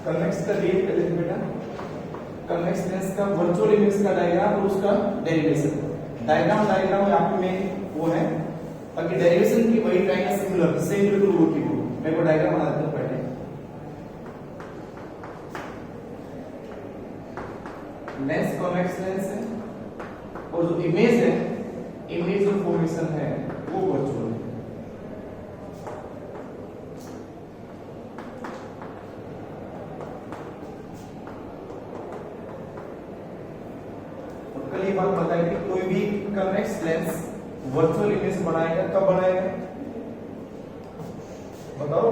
Convex का लिए पहले बेटा कन्वेक्स लेंस का वर्चुअल इमेज का डायग्राम और उसका डेरिवेशन। डायग्राम यहाँ पे मेन वो है, बाकी डेरिवेशन की वही ट्रायंगल सिमिलर सेम बिल्कुल वो की वो। मैं वो डायग्राम बना देता हूं पहले। लेंस कॉन्वेक्स लेंस है और जो इमेज है, इमेज जो फॉर्मेशन है वो वर्चुअल है। और कल ये बात बताई थी कोई भी कॉन्वेक्स लेंस वर्चुअल इमेज बनाएगा, कब बनाएगा बताओ।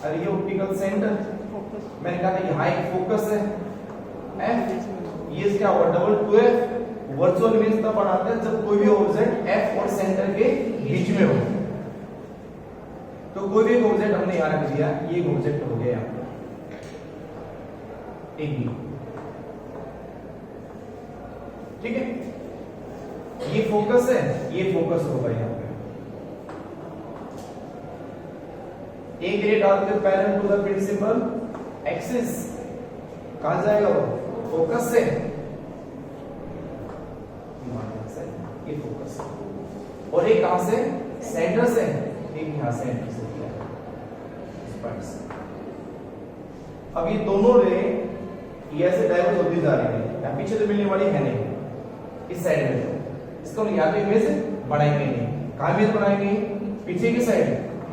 अरे ये ऑप्टिकल सेंटर मैंने कहा था यहाँ एक फोकस है F, ये क्या हुआ डबल 2F। वर्चुअल इमेज तब बनाते हैं जब कोई भी ऑब्जेक्ट F और सेंटर के बीच में हो। तो कोई भी ऑब्जेक्ट हमने यहाँ रख दिया, ये ऑब्जेक्ट हो गया यहाँ पर एक भी, ठीक है। ये फोकस है, ये फोकस होगा यहाँ पे। एक रे डालते parallel to the principal axis, कहां जाएगा वो फोकस से, ये फोकस है। और एक कहां से सेंटर से, एक यहां सेंटर से किया इस पॉइंट से। अब ये दोनों रे ये ऐसे डाइवर्ज होती जा रही है, या पीछे तो मिलने वाली है नहीं इस साइड में, तो इसको हम या तो इमेज बढ़ाएंगे नहीं, कहां इमेज बनाएंगे पीछे की साइड,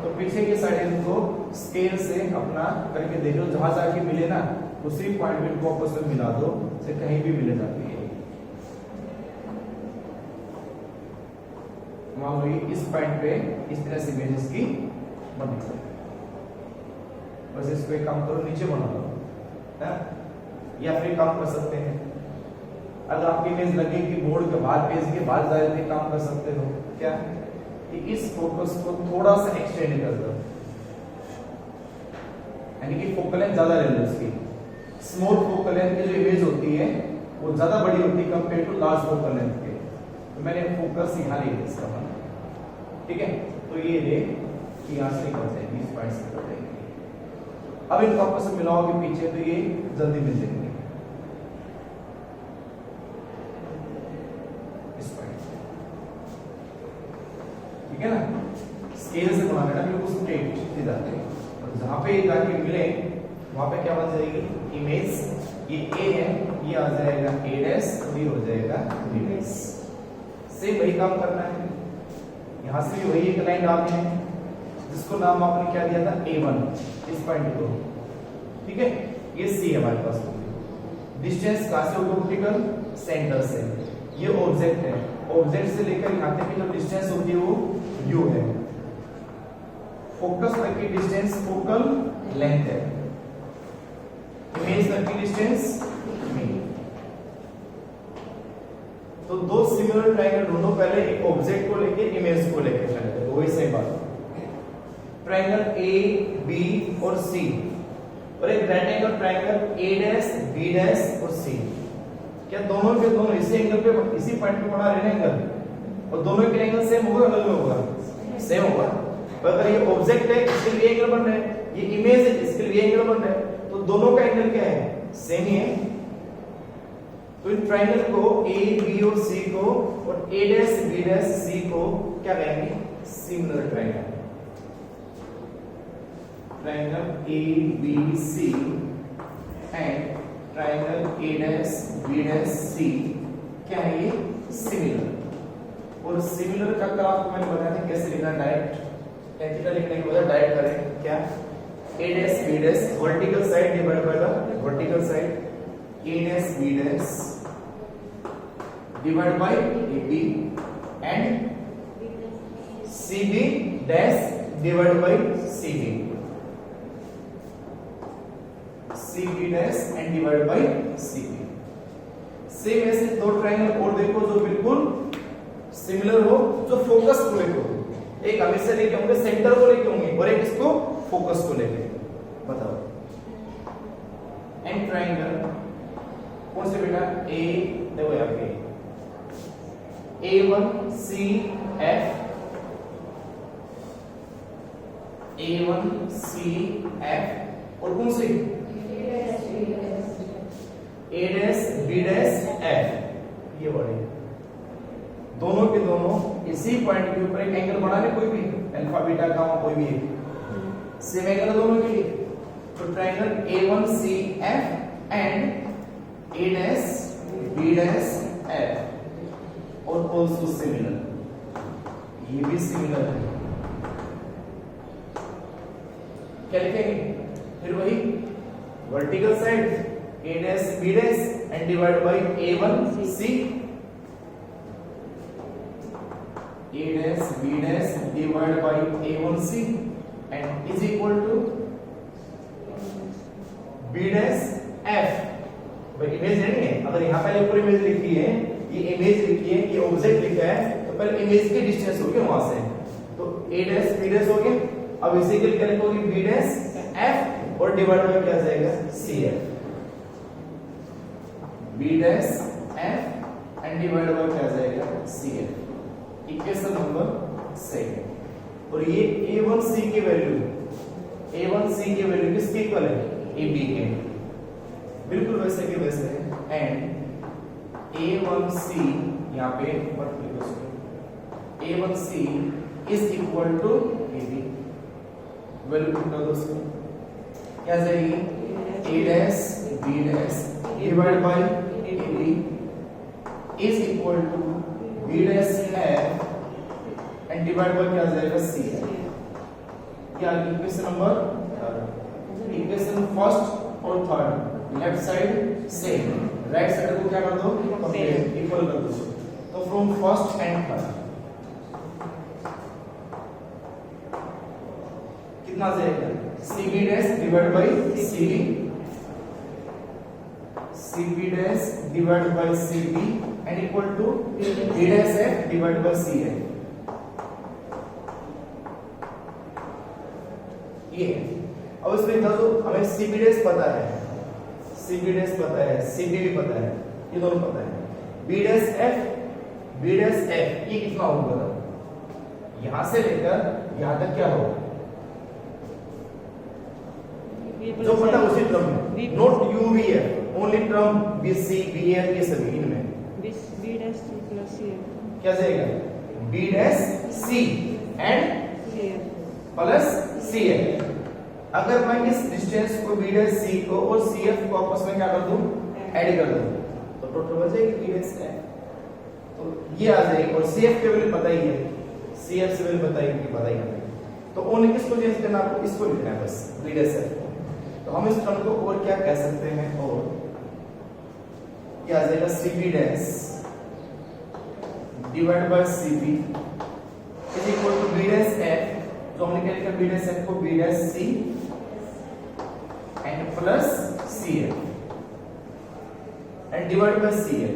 तो पीछे की साइड इनको स्केल से अपना करके देखो, जहां जाके मिले ना उसी पॉइंट में इनको आपस में मिला दो, से कहीं भी मिले जाती है। मान लो इस पॉइंट पे इस तरह से इमेजेस की बन सकती है। बस इसको एक काम करो, नीचे बना दो है? या फिर काम कर सकते हैं, अगर आपकी इमेज लगे कि बोर्ड के बाद पेज के बाद जाए काम कर सकते हो क्या कि इस फोकस को थोड़ा सा एक्सटेंड कर दो, यानी कि फोकल लेंथ ज्यादा ले लो इसकी। स्मॉल फोकल लेंथ की जो इमेज होती है वो ज्यादा बड़ी होती है compare to large focal length के, तो मैंने फोकस यहां ले लिया इसका मान, ठीक है। तो ये रे यहां से निकल जाएगी, इस पॉइंट से निकल जाएगी। अब इनको आपस में मिलाओगे पीछे तो ये जल्दी मिल जाएंगे इस पॉइंट से, ठीक है ना। स्केल से बना लेना बिल्कुल स्ट्रेट सीधा, और जहां पे जाके मिले वहां पे क्या बन जाएगी इमेज। ये ए है, ये आ जाएगा ए डैश, और ये हो जाएगा बी डैश। सेम वही काम करना है, यहां से भी वही एक लाइन डालनी है जिसको नाम आपने क्या दिया था A1 इस पॉइंट को, ठीक है। ये C हमारे पास होगी। डिस्टेंस कहां से होगी ऑप्टिकल सेंटर से, ये ऑब्जेक्ट है, ऑब्जेक्ट से लेकर यहां तक की जो डिस्टेंस होती है वो U है। फोकस तक की डिस्टेंस फोकल लेंथ है, इमेज तक की डिस्टेंस मीन। तो दो सिमिलर ट्रायंगल ढूंढो, पहले एक ऑब्जेक्ट को लेके इमेज को लेके चले थे, वही सही बात। ट्रायंगल ए बी और सी, और एक rectangle triangle A dash B dash और सी, क्या दोनों के दोनों इसी एंगल पे इसी पॉइंट पे बना रहे एंगल, और दोनों के एंगल सेम होगा अलग होगा सेम होगा। पर अगर ये ऑब्जेक्ट है इसके लिए एंगल बन रहा है, ये इमेज है इसके लिए एंगल बन रहा है, तो दोनों का एंगल क्या है सेम ही है। तो इन ट्रायंगल को ए बी और सी को, और A dash B dash C को क्या कहेंगे similar triangle. Triangle A B C and triangle A dash B dash C क्या है ये सिमिलर। और सिमिलर का कल आपको मैंने बताया था कैसे लिखना, डायरेक्ट टेंजिबल लिखने के बजाय डायरेक्ट करें क्या, A dash B dash vertical side divide by the vertical side, A dash B dash divide by A B and C B dash divide by C B, C B dash and divide by C B. Same ऐसे दो triangle और देखो जो बिल्कुल similar हो, जो focus को लेके हो, एक हमेशा लेके होंगे सेंटर को लेके होंगे और एक इसको फोकस को लेके। बताओ एंड ट्रायंगल कौन से बेटा, ए देखो यहाँ पे A1 C F A1CF और कौन सी A', ये वाले दोनों के दोनों इसी पॉइंट के ऊपर एक एंगल बना ले, कोई भी अल्फा बीटा गामा कोई भी सेम एंगल है दोनों के लिए। तो triangle A1CF and A', B', F और आल्सो सिमिलर, ये भी सिमिलर है। क्या लिखेंगे फिर वही vertical side A', B' and divide by A1C, A', B' divide by A1C and is equal to B' F। भाई इमेज नहीं है, अगर यहाँ पहले ऊपर इमेज लिखी है, ये इमेज लिखी है, ये ऑब्जेक्ट लिखा है, तो पहले इमेज के डिस्टेंस हो गया वहां से, तो A', B' हो गया। अब इसी के लिए क्या लिखोगे B' F और डिवाइड बाय क्या जाएगा CF, B' F and divide by क्या जाएगा CF। Equation number 2। और ये A1C की वैल्यू किसके इक्वल है AB के, बिल्कुल वैसे के वैसे। एंड A1C यहाँ पे A1C is equal to AB, value put कर दो उसको, क्या जाएगी A', B' divide by AB is equal to B' F and divide by क्या जाएगा CF। क्या इक्वेशन नंबर इक्वेशन फर्स्ट और third left side same, right side को क्या कर दो कंपेयर इक्वल कर दो। तो फ्रॉम फर्स्ट एंड थर्ड कितना जाएगा CB' divide by CB, CB' divide by CB and equal to B' F divide by CF। ये अब इसमें दो हमें CB' पता है, CB' पता है, CB भी पता है, ये दोनों पता है। B' F ये कितना होगा, यहां से लेकर यहां तक क्या होगा जो पता उसी टर्म में, note UVF, only term BC BF ये सभी इनमें B' क्या जाएगा B' C and plus CF। अगर मैं इस डिस्टेंस को B' C को और CF को आपस में क्या कर दूं ऐड कर दूं तो टोटल हो जाएगी B' F। तो ये आ जाएगी और CF की वैल्यू पता ही है, CF से वैल्यू पता ही है। तो ओनली किसको चेंज करना, आपको इसको लिखना है बस B' F। तो हम इस टर्म को और क्या कह सकते हैं, और क्या आ जाएगा CB' divide by CB is equal to B' F, तो हमने क्या लिखा B' F को B' C and plus CF and divide by CF।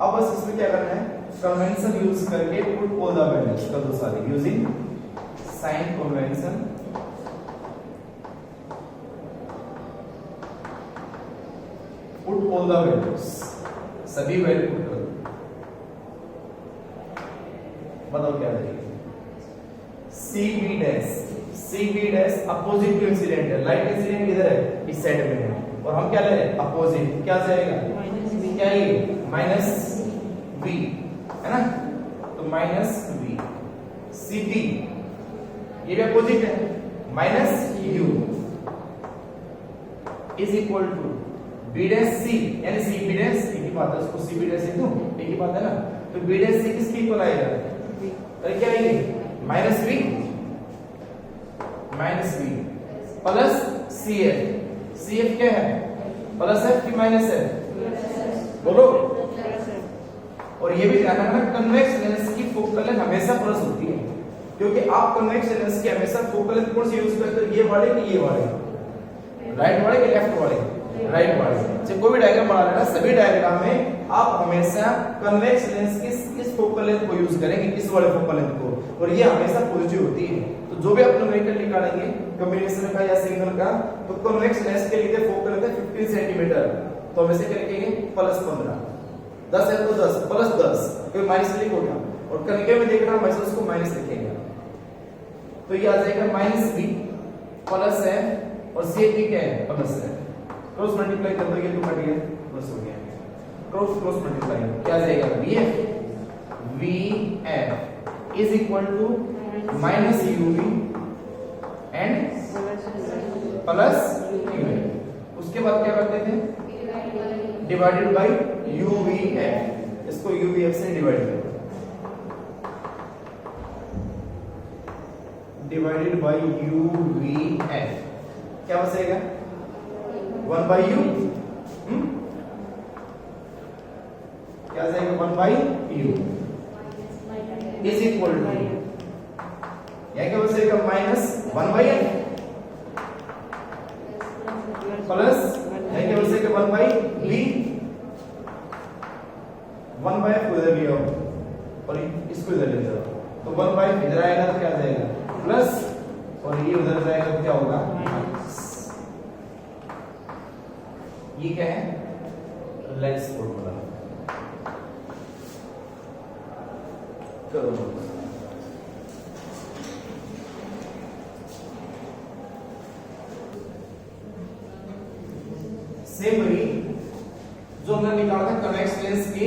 अब बस इसमें क्या करना है, कन्वेंशन यूज करके पुट ऑल द वैल्यूज कर दो सारे, using sign convention. Put all the values, सभी वैल्यू पुट कर दो, बताओ क्या जाएगा। CB' अपोजिट टू इंसिडेंट है, लाइट इंसिडेंट इधर है इस साइड में है, और हम क्या ले रहे हैं अपोजिट, क्या जाएगा क्या ये -V है ना, तो -V। CB ये भी अपोजिट है -U is equal to B' C यानी CB' एक ही बात है, उसको CB' लिख दूं, एक ही बात है ना। तो B' C किसके इक्वल आएगा, तो क्या आएगी -V प्लस CF क्या है प्लस F की माइनस है, बोलो। और ये भी ध्यान रखना कन्वेक्स लेंस की फोकल लेंथ हमेशा प्लस होती है, क्योंकि आप कन्वेक्स लेंस की हमेशा फोकल लेंथ कौन सी यूज करते हो, ये वाले कि ये वाले, राइट वाले कि लेफ्ट वाले, राइट वाले। जब कोई भी डायग्राम बना लेना, सभी डायग्राम में आप हमेशा कन्वेक्स लेंस की इस फोकल लेंथ को यूज करेंगे, इस वाले फोकल लेंथ को, और ये हमेशा पॉजिटिव होती है। तो जो भी आप न्यूमेरिकल निकालेंगे कॉम्बिनेशन का या सिंगल का, तो कन्वेक्स लेंस के लिए फोकल लेंथ 15 सेंटीमीटर, तो हम इसे क्या लिखेंगे +15, 10 है तो 10 +10, कोई माइनस लिख हो गया, और कनिके में देखना हमेशा उसको माइनस लिखेंगे। तो ये आ जाएगा -b प्लस है और सेक भी क्या है प्लस है, क्रॉस मल्टीप्लाई कर दो ये तो कट गया प्लस हो गया, क्रॉस मल्टीप्लाई क्या आ जाएगा vf is equal to minus uv and plus uv। उसके बाद क्या करते थे डिवाइडेड बाय uvf, इसको uvf से डिवाइड करो, डिवाइडेड बाय uvf क्या बचेगा 1 बाय u, क्या जाएगा 1 by u is equal to यह क्या बचेगा -1 बाय n प्लस यह क्या बचेगा 1 बाय v, 1 बाय f उधर ले आओ और इसको इधर ले जाओ, तो 1 बाय इधर आएगा तो क्या आ जाएगा प्लस और ये उधर जाएगा तो क्या होगा माइनस। ये क्या है लेट्स फॉर्मूला करो। सेम वही जो हमने निकाला था कन्वेक्स लेंस के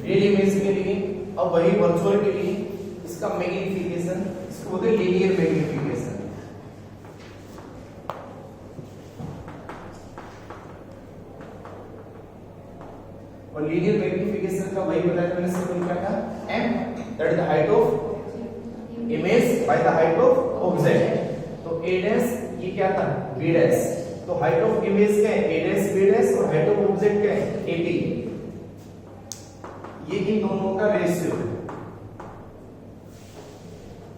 रियल इमेज के लिए, अब वही वर्चुअल के लिए इसका मैग्नीफिकेशन, इसको बोलते हैं लीनियर मैग्नीफिकेशन। और लीनियर मैग्नीफिकेशन का वही बताया मैंने सिंपल क्या था m, that is the height of image by the height of object. तो a डैश ये क्या था b डैश, तो हाइट ऑफ इमेज क्या है a डैश b डैश और हाइट ऑफ ऑब्जेक्ट क्या है ab। ये इन दोनों का रेशियो है,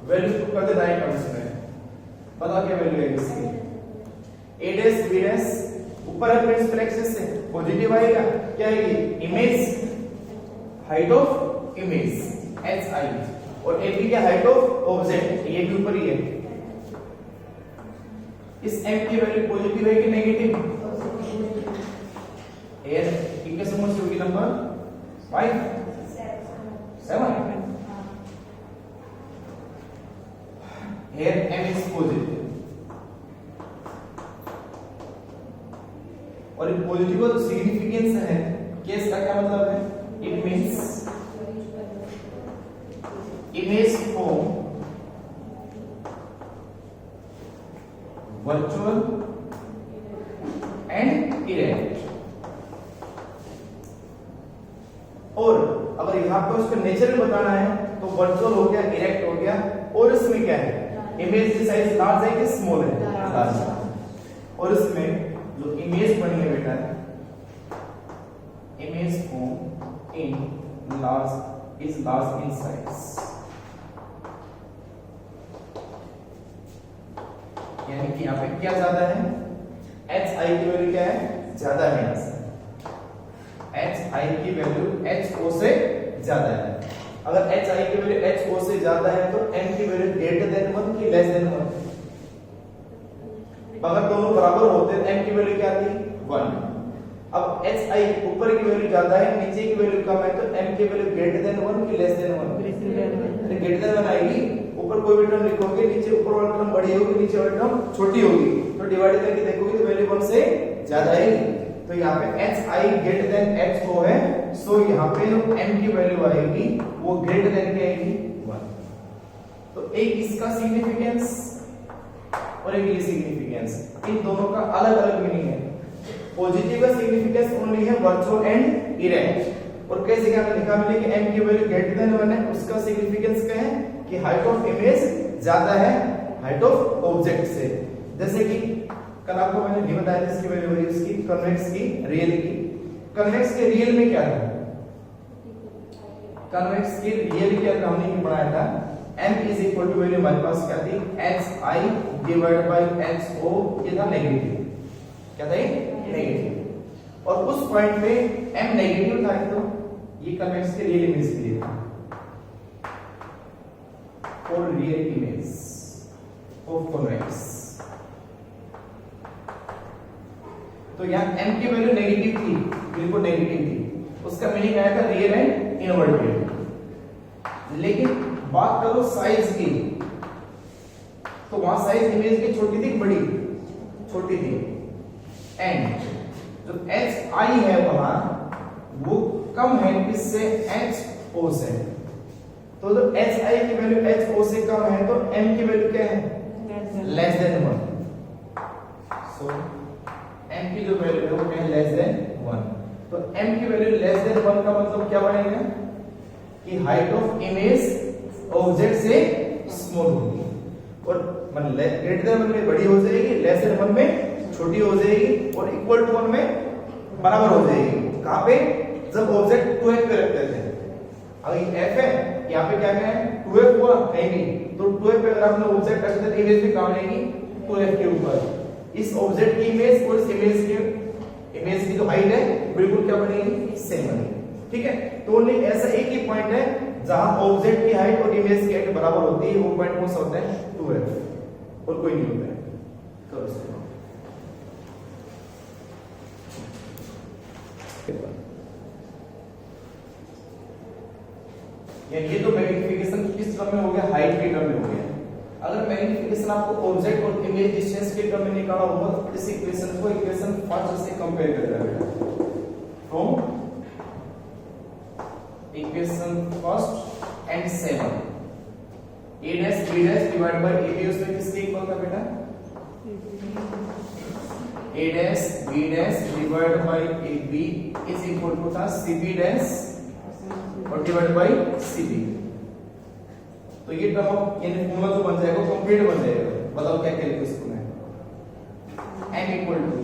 वैल्यू को कर दे राइट टर्म्स में, पता क्या वैल्यू है इसकी a डैश b डैश ऊपर है प्रिंसिपल एक्सिस से पॉजिटिव आएगा, क्या आएगी image height of image hi और ab क्या हाइट ऑफ ऑब्जेक्ट ये भी ऊपर ही है। इस m की वैल्यू पॉजिटिव है कि नेगेटिव, एयर कितने समझ होगी number 5 7 here m is positive और ये पॉजिटिव का जो सिग्निफिकेंस है केस का क्या मतलब है, it means image form virtual and erect. और अगर यहां पे उसका नेचर बताना है तो वर्चुअल हो गया इरेक्ट हो गया, और इसमें क्या है इमेज की साइज लार्ज है कि स्मॉल है लार्ज, और इसमें जो इमेज बनी है बेटा image form in large is large in size, यानी कि यहां पे क्या ज्यादा है hi की वैल्यू क्या है ज्यादा है, यहां से hi की वैल्यू ho से ज्यादा है। अगर hi की वैल्यू ho से ज्यादा है तो m की वैल्यू ग्रेटर देन 1 की लेस देन 1, अगर दोनों बराबर होते हैं m की वैल्यू क्या थी 1। अब hi ऊपर की वैल्यू ज्यादा है नीचे की वैल्यू कम है तो m की वैल्यू ग्रेटर देन 1 की लेस देन 1, ग्रेटर देन 1 आएगी, ऊपर कोई भी टर्म लिखोगे नीचे ऊपर वाली टर्म बड़ी होगी नीचे वाली टर्म छोटी होगी, तो डिवाइड करके देखोगे तो वैल्यू 1 से ज्यादा आएगी। तो यहाँ पे hi ग्रेटर देन ho है, सो यहाँ पे जो m की वैल्यू आएगी वो ग्रेटर देन क्या आएगी 1। तो एक इसका सिग्निफिकेंस और एक ये सिग्निफिकेंस, इन दोनों का अलग अलग मीनिंग है। पॉजिटिव का सिग्निफिकेंस ओनली है वर्चुअल एंड इरेक्ट, और कई जगह पे लिखा मिले कि m की वैल्यू ग्रेटर देन 1 है, उसका सिग्निफिकेंस क्या है कि हाइट ऑफ इमेज ज्यादा है हाइट ऑफ ऑब्जेक्ट से। जैसे कि कल आपको मैंने भी बताया इसकी वैल्यू हुई उसकी कन्वेक्स की रियल की, कन्वेक्स के रियल में क्या था, कन्वेक्स की रियल क्या था हमने भी पढ़ाया था m is equal to value हमारे पास क्या थी hi डिवाइड बाय ho, ये था नेगेटिव, क्या था ये नेगेटिव, और उस पॉइंट पे m नेगेटिव था तो ये कन्वेक्स के रियल इमेज के लिए था, for real image of convex. तो यहाँ m की वैल्यू नेगेटिव थी, बिल्कुल नेगेटिव थी, उसका मीनिंग आया था रियल एंड इनवर्टेड। लेकिन बात करो साइज की, तो वहां साइज इमेज की छोटी थी बड़ी, छोटी थी। एंड जो एच आई है वहां वो कम है किससे, एच ओ से। तो जो एच आई की वैल्यू एच ओ से कम है तो एम की वैल्यू क्या है, लेस देन 1। सो एम की जो वैल्यू है वो क्या है, लेस देन 1। तो एम की वैल्यू लेस देन 1 का मतलब क्या बनेगा कि हाइट ऑफ इमेज ऑब्जेक्ट से स्मॉल होगी, और मतलब ग्रेटर देन 1 में बड़ी हो जाएगी, लेस देन 1 में छोटी हो जाएगी, और इक्वल टू 1 में बराबर हो जाएगी। कहां पे, जब ऑब्जेक्ट 2f पे रखते थे। अगर ये f है, यहाँ पे क्या है 2f हुआ कहीं भी, तो 2f पे अगर आपने ऑब्जेक्ट रख दिया तो इमेज भी कहां बनेगी, 2f के ऊपर। इस ऑब्जेक्ट की इमेज और इस इमेज की जो हाइट है बिल्कुल क्या बनेगी, सेम बनेगी। ठीक है, तो ओनली ऐसा एक ही पॉइंट है जहां ऑब्जेक्ट की हाइट और इमेज की हाइट बराबर होती है, वो पॉइंट कौन सा होता है, 2f, और कोई नहीं होता है। तो ये तो मैग्नीफिकेशन किस टर्म में हो गया, हाइट के टर्म में हो गया। अगर मैग्नीफिकेशन आपको ऑब्जेक्ट और इमेज डिस्टेंस के टर्म में निकालना होगा तो इस इक्वेशन को इक्वेशन 5 से कंपेयर करेगा बेटा। From equation first and 7 a dash b dash divide by ab उसमें किसके इक्वल था बेटा, a dash b dash divide by ab is equal to था cb dash और डिवाइड बाय cb। तो ये टर्म यानी फॉर्मूला जो बन जाएगा कंप्लीट बन जाएगा। बताओ क्या करेंगे इसको में, m equal to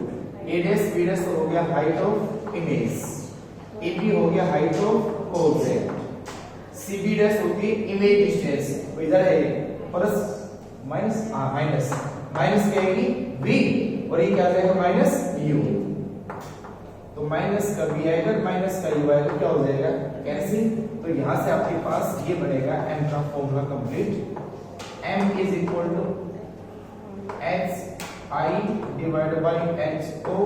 a dash b dash हो गया हाइट ऑफ इमेज, ab हो गया height of object, cb dash होती है इमेज डिस्टेंस। तो इधर है प्लस माइनस माइनस माइनस क्या आएगी v, और ये क्या आ जाएगा माइनस u। तो माइनस का v आएगा, माइनस का u आएगा, क्या हो जाएगा कैंसिल। तो यहां से आपके पास ये बनेगा m का formula complete. m is equal to hi divide by ho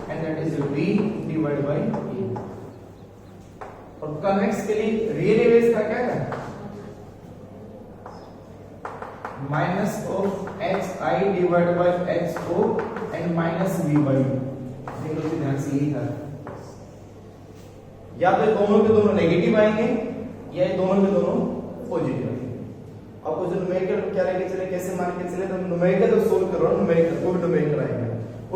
and that is v divide by e। और कन्वेक्स के लिए रियल इमेज का क्या है, minus of hi divide by ho and minus v by u। देखो ध्यान से यही था, या तो दोनों के दोनों नेगेटिव आएंगे या ये दोनों के दोनों पॉजिटिव आएंगे। आपको जो न्यूमेरिकल क्या लेके चले, कैसे मान के चले, तो न्यूमेरिकल तो सोल्व करो, न्यूमेरिकल को भी न्यूमेरिकल आएगा,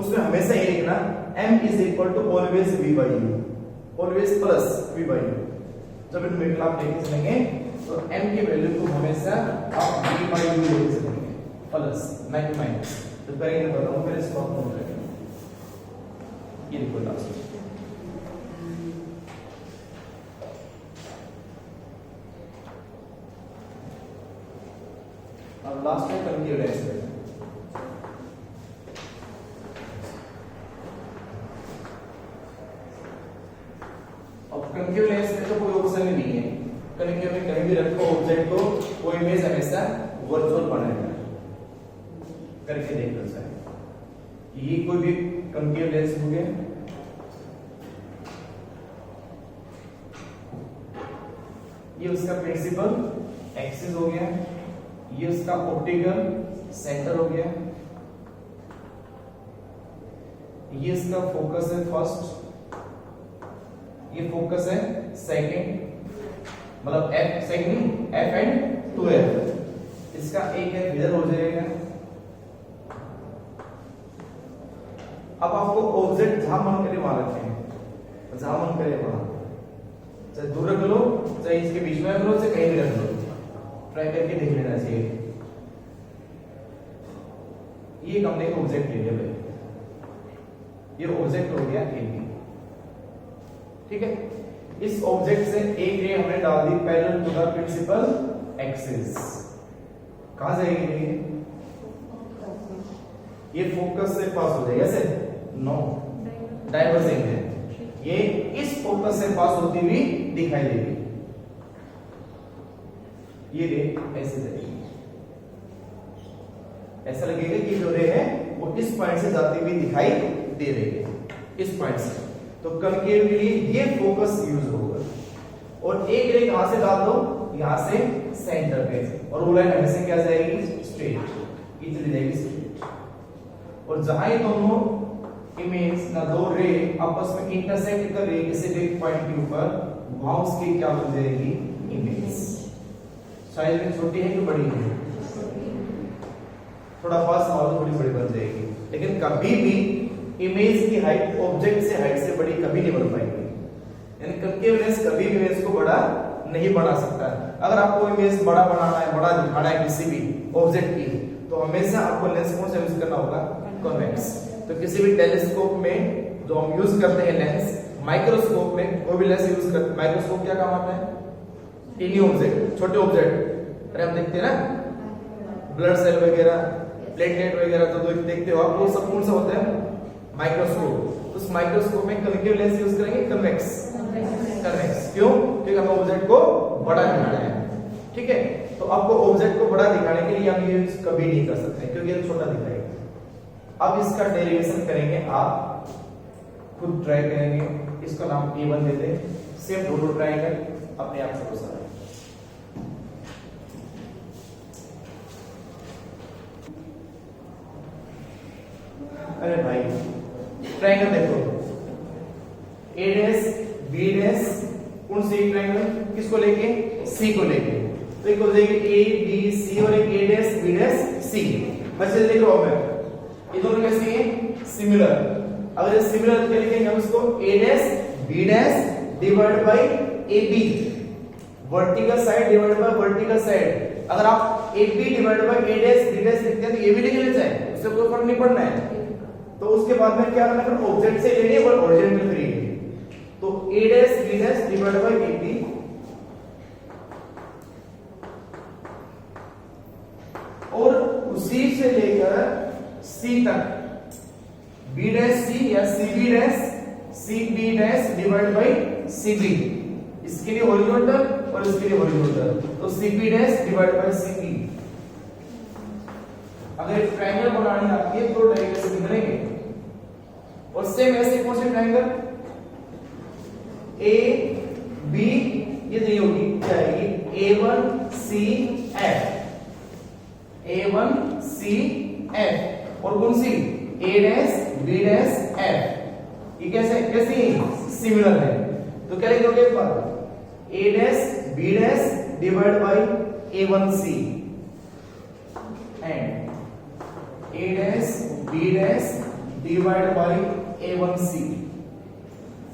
उसमें हमेशा ये लिखना m is equal to always v by u, always plus v by u। जब न्यूमेरिकल आप लेके चलेंगे तो m की वैल्यू को हमेशा आप v बाय u लेके चलेंगे, प्लस ना कि माइनस। तो करेंगे बताऊं मेरे स्टॉप नोट करेंगे, ये देखो लास्ट अब लास्ट में कंक्लूड है। अब कंक्लूडेंस में तो कोई ऑप्शन ही नहीं है, कंक्लूड में कहीं भी रखो ऑब्जेक्ट को, वो इमेज हमेशा वर्चुअल बनेगा। करके देख लो सर, ये कोई भी कंक्लूडेंस हो गया। ये उसका प्रिंसिपल एक्सिस हो गया, ये उसका ऑप्टिकल सेंटर हो गया, ये इसका फोकस है फर्स्ट, ये फोकस है सेकंड, मतलब f second f and 2f, इसका एक f इधर हो जाएगा। अब आपको ऑब्जेक्ट जहां मन करे वहां रखें, जहां मन करे वहां, चाहे दूर रख लो, चाहे इसके बीच में रख लो, चाहे कहीं भी रख लो, ट्राई करके देख लेना चाहिए। ये हमने एक ऑब्जेक्ट ले लिया भाई, ये ऑब्जेक्ट हो गया ए बी, ठीक है। इस ऑब्जेक्ट से एक रे हमने डाल दी parallel to the principal axis, कहां जाएगी ये फोकस से पास हो जाएगा, ऐसे नो डाइवर्जिंग है, ये इस फोकस से पास होती हुई दिखाई देगी, ये रे ऐसे जाएगी, ऐसा लगेगा कि जो रे है वो इस पॉइंट से जाती हुई दिखाई दे रही है, इस पॉइंट से। तो कंकेव के लिए ये फोकस यूज होगा, और एक रे कहां से डाल दो, यहां से सेंटर पे, और वो लाइन हमेशा क्या जाएगी स्ट्रेट, ये चली जाएगी स्ट्रेट, और जहां ये दोनों इमेज ना दो रे आपस में इंटरसेक्ट कर रही किसी भी पॉइंट के ऊपर, वहां उसकी क्या बन जाएगी, इमेज। साइज में छोटी है कि बड़ी है, थोड़ा पास आओ तो थोड़ी बड़ी बन जाएगी, लेकिन कभी भी इमेज की हाइट ऑब्जेक्ट से हाइट से बड़ी कभी नहीं बन पाएगी, यानी कंकेव लेंस कभी भी इमेज को बड़ा नहीं बना सकता है। अगर आपको इमेज बड़ा बनाना है, बड़ा दिखाना है किसी भी ऑब्जेक्ट की, तो हमेशा आपको लेंस कौन सा यूज करना होगा, कॉन्वेक्स। तो किसी भी टेलीस्कोप में जो हम यूज करते हैं लेंस, माइक्रोस्कोप में कोई भी लेंस यूज करते हैं, माइक्रोस्कोप क्या काम आता है, टीनी ऑब्जेक्ट, छोटे ऑब्जेक्ट, अरे हम देखते हैं ना ब्लड सेल वगैरह, प्लेटलेट वगैरह, तो देखते हो आप, वो सब कौन सा होता है, माइक्रोस्कोप। उस माइक्रोस्कोप में कनकेव लेंस यूज करेंगे, कन्वेक्स, कन्वेक्स। क्यों, क्योंकि हमें ऑब्जेक्ट को बड़ा दिखाना है, ठीक है। तो आपको ऑब्जेक्ट को बड़ा दिखाने के लिए हम ये कभी नहीं कर सकते, क्योंकि ये छोटा दिखाएगा। अब इसका डेरिवेशन करेंगे, आप खुद ट्राई करेंगे, इसका नाम A1 देते हैं, सेम दोनों ट्रायंगल अपने आप से हो सकता है। अरे भाई ट्रायंगल देखो, A डैश B डैश, कौन सी ट्रायंगल, किसको लेके, C को लेके, तो एक हो जाएगी A B C और एक A dash B dash C। बच्चे देख रहे हो, मैं ये दोनों कैसी हैं, सिमिलर। अगर ये सिमिलर क्या लिखेंगे हम इसको, A dash B dash divide by AB, vertical side divide bye vertical side. अगर आप AB divide by A dash B dash लिखते हैं तो ये भी लिख लेते हैं, उससे कोई फर्क नहीं पड़ना है। तो उसके बाद में क्या करना है, ऑब्जेक्ट से लेनी है और ओरिजिन में फ्री है। तो A dash B dash divide by AB, और उसी से लेकर C तक B डैश C या CB dash CB dash divide by CB, इसके लिए हॉरिजॉन्टल और इसके लिए हॉरिजॉन्टल, तो CB dash divide by CB। अगर एक ट्रायंगल बनानी आती है तो डायरेक्शन निकलेंगे, और सेम ऐसे कौन से ट्रायंगल, A B, ये नहीं होगी, क्या आएगी, A1 C F, A1 C F, और कौन सी, A dash B dash F। ये कैसे कैसी सिमिलर है, तो क्या लिखोगे एक बार, A dash B dash divide bye A1 C and A dash B dash divide bye A1 C,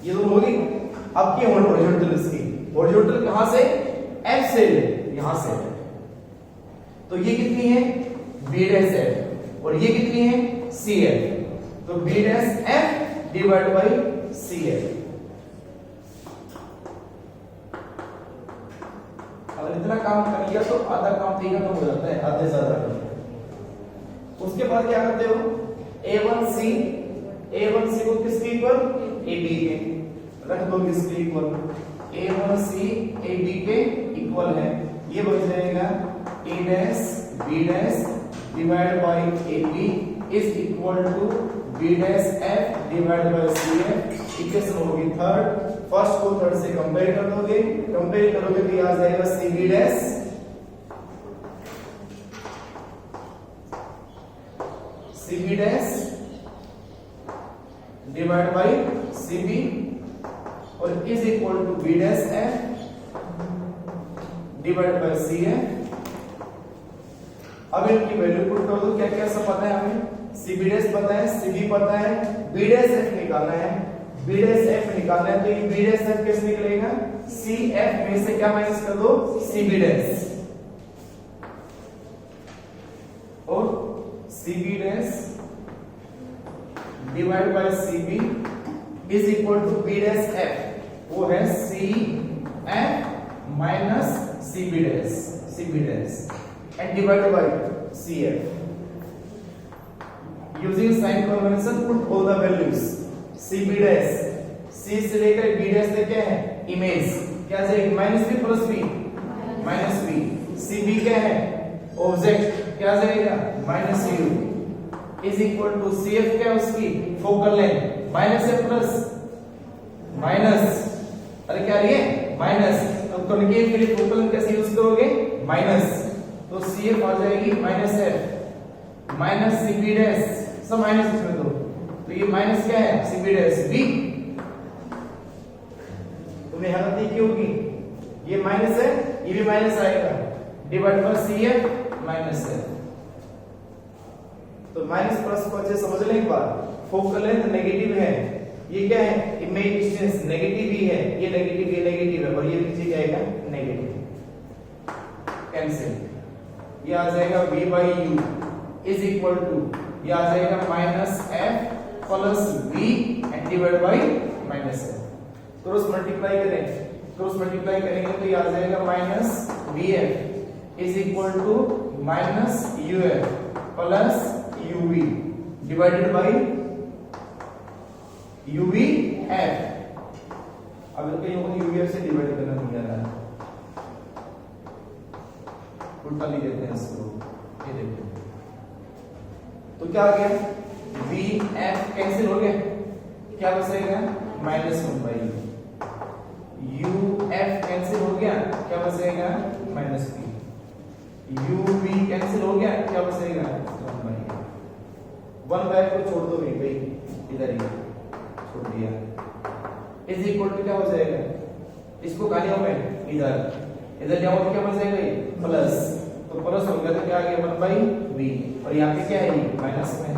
ये दोनों होगी। अब की हॉरिजॉन्टल, इसकी हॉरिजॉन्टल कहां से, F से, यहां से, तो ये कितनी है, B डैश F, और ये कितनी है, CF, तो B dash F divide by CF। अगर इतना काम कर लिया तो आधा काम ठीक हो जाता है, आधे से ज्यादा काम। उसके बाद क्या करते हो, A1C को किसके इक्वल, AB के, रख दो किसके इक्वल, A1C AB के इक्वल है, ये बन जाएगा A dash B dash divide by AB is equal to B dash F divide by CF। Equation होगी थर्ड, फर्स्ट को थर्ड से कंपेयर कर दोगे, कंपेयर करोगे तो आ जाएगा CB dash divide by CB और is equal to B dash F divide by CF। अब इनकी वैल्यू पुट कर दो, क्या क्या सब पता है हमें, CB डैश पता है, CB पता है, B डैश F निकालना है, B डैश F निकालना है, तो ये B डैश F कैसे निकलेगा, CF में से क्या माइनस कर दो, CB डैश, और CB dash divide by CB is equal to B dash F, वो है CF minus CB dash and divided by CF. Using sign convention, put all the values. CB dash, C से लेकर B dash तक क्या है, image, क्या जाएगी, minus B plus B, minus B. CB क्या है, ऑब्जेक्ट, क्या जाएगा, minus U is equal to CF क्या है उसकी, फोकल लेंथ, माइनस है प्लस माइनस, अरे क्या रही है, माइनस। तो कॉन्केव के लिए फोकल लेंथ कैसे यूज करोगे, माइनस, तो CF आ जाएगी minus F minus C B dash, सब माइनस इसमें तो ये माइनस क्या है, सी बी डैश बी, तुमने यहाँ दी क्यों की, ये माइनस है, ये भी माइनस आएगा, डिवाइड बाय सी है माइनस है, तो माइनस प्लस को अच्छे समझ लें एक बार, फोकल लेंथ नेगेटिव है, ये क्या है, इमेज डिस्टेंस नेगेटिव ही है, ये नेगेटिव है और ये पीछे क्या आएगा, नेगेटिव, कैंसिल, ये आ जाएगा v by u is equal to, ये आ जाएगा minus f plus v and divide by minus f, cross multiply करेंगे तो ये आ जाएगा minus vf is equal to minus uf plus uv divided by uvf, अब कहीं को uvf से डिवाइड करना नहीं आ रहा है, उल्टा लिख देते हैं इसको, ये देखो तो क्या आ गया, vf कैंसिल हो गया, क्या बचेगा माइनस 1 बाई uf कैंसिल हो गया, क्या बचेगा माइनस p, uv कैंसिल हो गया, क्या बचेगा 1 बाई को छोड़ दो भाई, इधर ही छोड़ दिया, इज इक्वल टू क्या हो जाएगा, इसको गालियों में इधर जाओ तो क्या बचेगा प्लस, तो प्लस हो गया तो क्या आ गया 1 बाई v, और यहाँ पे क्या है ये माइनस में है,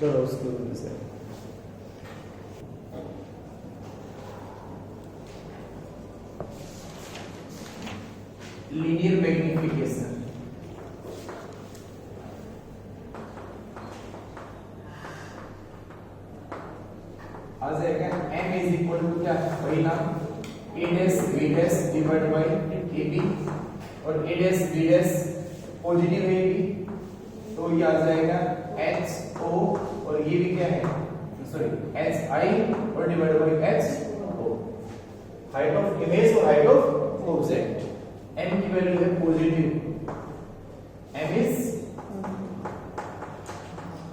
करो उसको से लीनियर मैग्निफिकेशन, आ जाएगा m इज इक्वल टू क्या, वही नाम a dash b dash divide by ab, और a dash b dash positive है भी, तो ये आ जाएगा ho, और ये भी क्या है, सॉरी hi और divide by ho, height of image और हाइट ऑफ ऑब्जेक्ट, m की वैल्यू है पॉजिटिव, m इज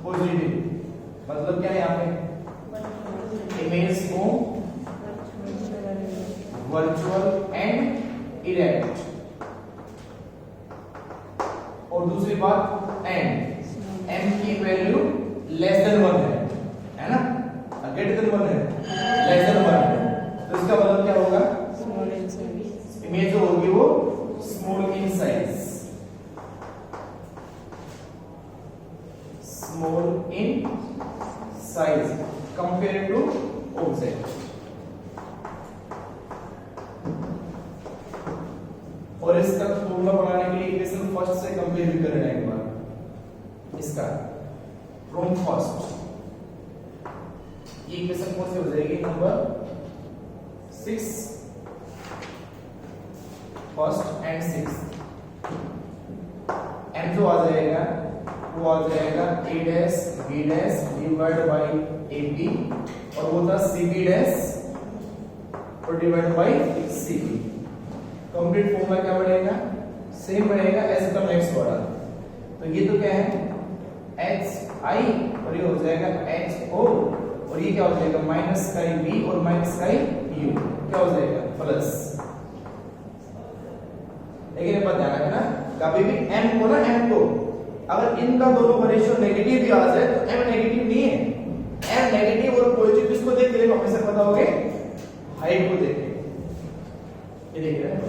पॉजिटिव, मतलब क्या है यहाँ पे, इमेज को वर्चुअल एंड इरेक्ट, और दूसरी बात m की वैल्यू लेस देन 1 है ना, ग्रेटर देन 1 है, लेस देन 1 है, तो इसका मतलब क्या होगा, इमेज जो होगी वो small in size, small in size compare to object, और इसका फॉर्मूला बनाने के लिए इक्वेशन फर्स्ट से कंपेयर भी करना है एक बार, इसका फ्रॉम फर्स्ट, ये इक्वेशन कौन सी हो जाएगी, नंबर 6, फर्स्ट एंड 6, m जो आ जाएगा वो आ जाएगा a dash b dash divide by ab, और वो था cb डैश और divide by cb, complete formula क्या बनेगा, सेम बनेगा एज का नेक्स्ट वाला, तो ये तो क्या है hi, और ये हो जाएगा ho, और ये क्या हो जाएगा माइनस का v और माइनस का u, क्या हो जाएगा प्लस, लेकिन एक बात ध्यान रखना, कभी भी m को ना, m को अगर इनका दोनों का रेशियो नेगेटिव भी आ जाए तो m नेगेटिव नहीं है, m नेगेटिव और पॉजिटिव किसको देख के हमेशा पता होगे, हाइट को देख के, ये देख रहे हैं,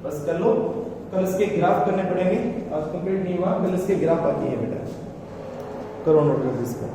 बस कर लो, कल इसके ग्राफ करने पड़ेंगे, आज कंप्लीट नहीं हुआ, कल इसके ग्राफ बाकी है बेटा, करो नोट कर इसका।